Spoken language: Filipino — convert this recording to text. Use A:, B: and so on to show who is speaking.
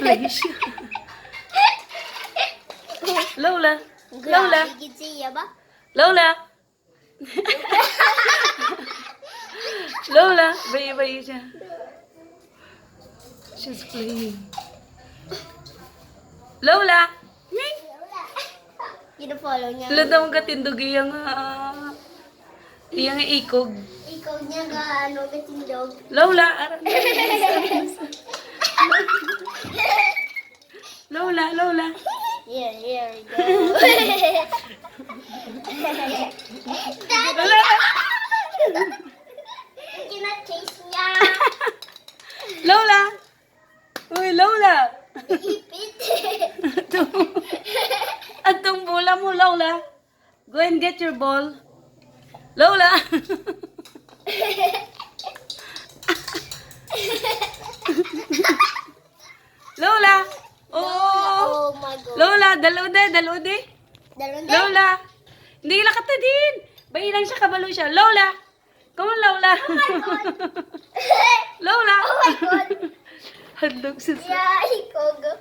A: Play siya. Lola. Lola.
B: Higit siya ba?
A: Lola. Lola. Bayi siya. She's playing. Lola.
B: Gina-follow niya.
A: Lola daw ang katindog iyang ikog.
B: Ikaw niya ga ano katindog.
A: Lola. Lola.
B: Here we go.
A: Lola.
B: Gina-chase niya.
A: Lola. Uy, Lola.
B: Ipit.
A: Atong bola mo, Lola. Go and get your ball. Lola. Lola. Oh.
B: Oh my God.
A: Lola, dalode.
B: Dalon din.
A: Lola. Hindi lang katadin. Bayi lang siya, kabalo siya. Lola. Come on, Lola. Lola.
B: Oh my God.
A: Hadlok siya.
B: Yeah, ikaw ga.